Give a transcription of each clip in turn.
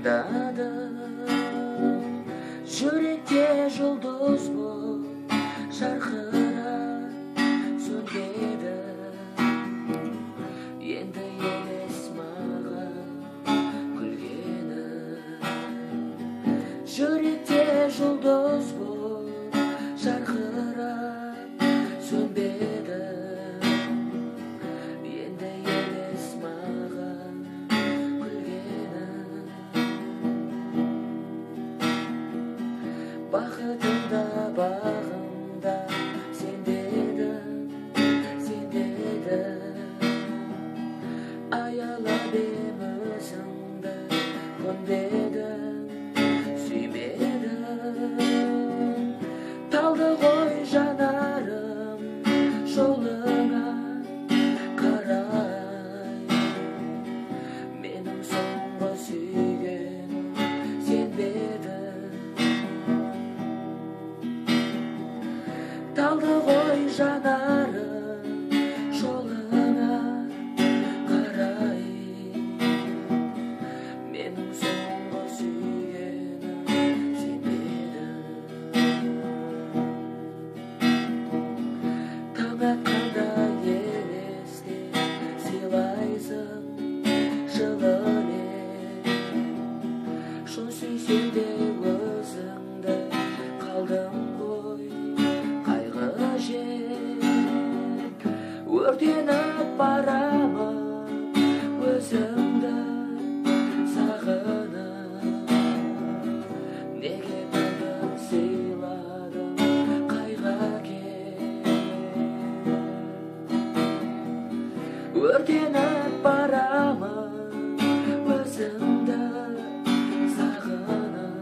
таңдадым, жүректе жұлдыз боп жарқырап сөнбеді. Енді емес маған күлгені, жүректе жұлдыз боп жарқырап сөнбеді. Енді емес маған күлгені, бақытымда бағымда сен дедің, аялап ем өзіңді, көнбедің, сүймедің. Талды ғой жанарым жолыңа қарай, менің соңғы сүйгенім сен бе едің. Талды ғой жанарым жолыңа қарай, менің соңғы сүйгенім сен бе едің. Таң атқанда елесте сыйлайсың жылы леп, шын сүйсем де өзіңді қалдым ғой қайғы жеп. Өртеніп барамын өзіңді сағынып, неге тағдыр сыйладың қайғы әкеп. Өртеніп барамын өзіңді сағынып,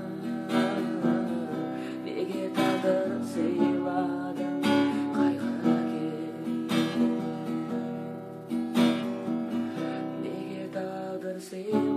неге тағдыр сыйладың қайғы әкеп. Неге тағдыр сыйладың